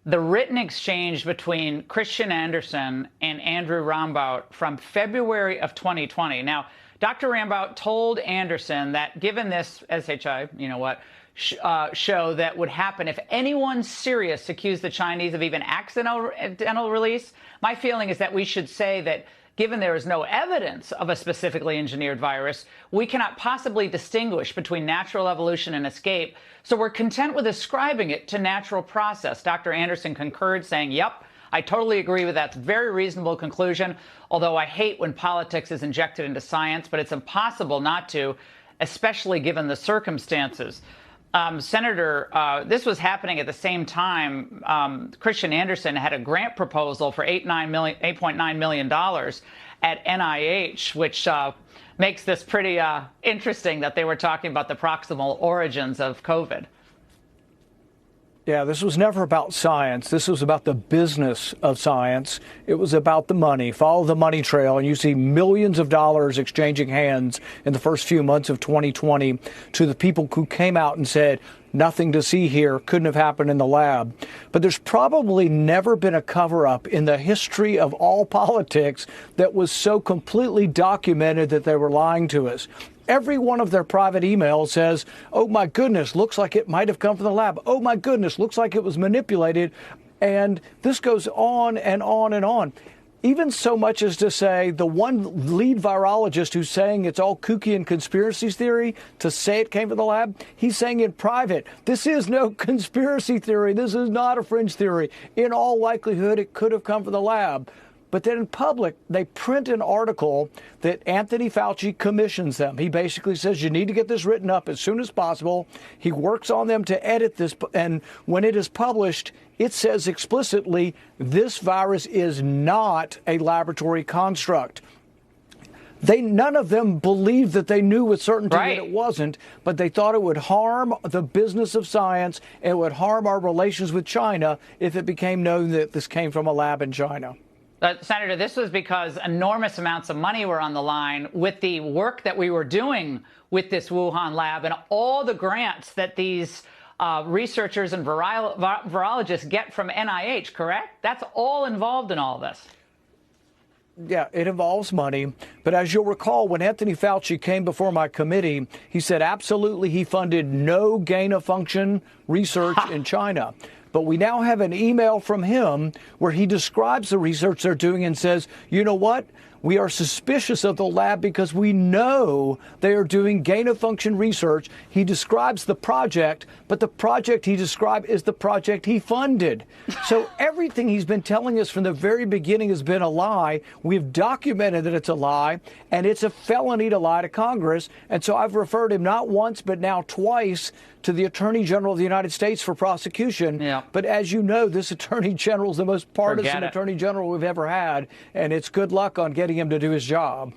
the written exchange between Christian Andersen and Andrew Rambout from February of 2020. Now, Dr. Rambout told Andersen that given this SHI, show that would happen if anyone serious accused the Chinese of even accidental release, my feeling is that we should say that given there is no evidence of a specifically engineered virus, we cannot possibly distinguish between natural evolution and escape, so we're content with ascribing it to natural process. Dr. Andersen concurred, saying, yep, I totally agree with that. Very reasonable conclusion, although I hate when politics is injected into science, but it's impossible not to, especially given the circumstances. Senator, this was happening at the same time. Christian Andersen had a grant proposal for $8.9 million at NIH, which makes this pretty interesting that they were talking about the proximal origins of COVID. Yeah, this was never about science. This was about the business of science. It was about the money. Follow the money trail, and you see millions of dollars exchanging hands in the first few months of 2020 to the people who came out and said, nothing to see here, couldn't have happened in the lab. But there's probably never been a cover-up in the history of all politics that was so completely documented that they were lying to us. Every one of their private emails says, oh, my goodness, looks like it might have come from the lab. Oh, my goodness, looks like it was manipulated. And this goes on and on and on. Even so much as to say the one lead virologist who's saying it's all kooky and conspiracy theory, to say it came from the lab, he's saying in private, this is no conspiracy theory. This is not a fringe theory. In all likelihood, it could have come from the lab. But then in public, they print an article that Anthony Fauci commissions them. He basically says, you need to get this written up as soon as possible. He works on them to edit this. And when it is published, it says explicitly, this virus is not a laboratory construct. None of them believed that they knew with certainty that it wasn't, but they thought it would harm the business of science. And it would harm our relations with China if it became known that this came from a lab in China. Senator, this was because enormous amounts of money were on the line with the work that we were doing with this Wuhan lab and all the grants that these researchers and virologists get from NIH, correct? That's all involved in all this. Yeah, it involves money. But as you'll recall, when Anthony Fauci came before my committee, he said absolutely he funded no gain-of-function research in China. But we now have an email from him where he describes the research they're doing and says, you know what? We are suspicious of the lab because we know they are doing gain-of-function research. He describes the project, but the project he described is the project he funded. So everything he's been telling us from the very beginning has been a lie. We've documented that it's a lie, and it's a felony to lie to Congress. And so I've referred him not once, but now twice to the Attorney General of the United States for prosecution. Yeah. But as you know, this Attorney General is the most partisan Attorney General we've ever had, and it's good luck on getting him to do his job.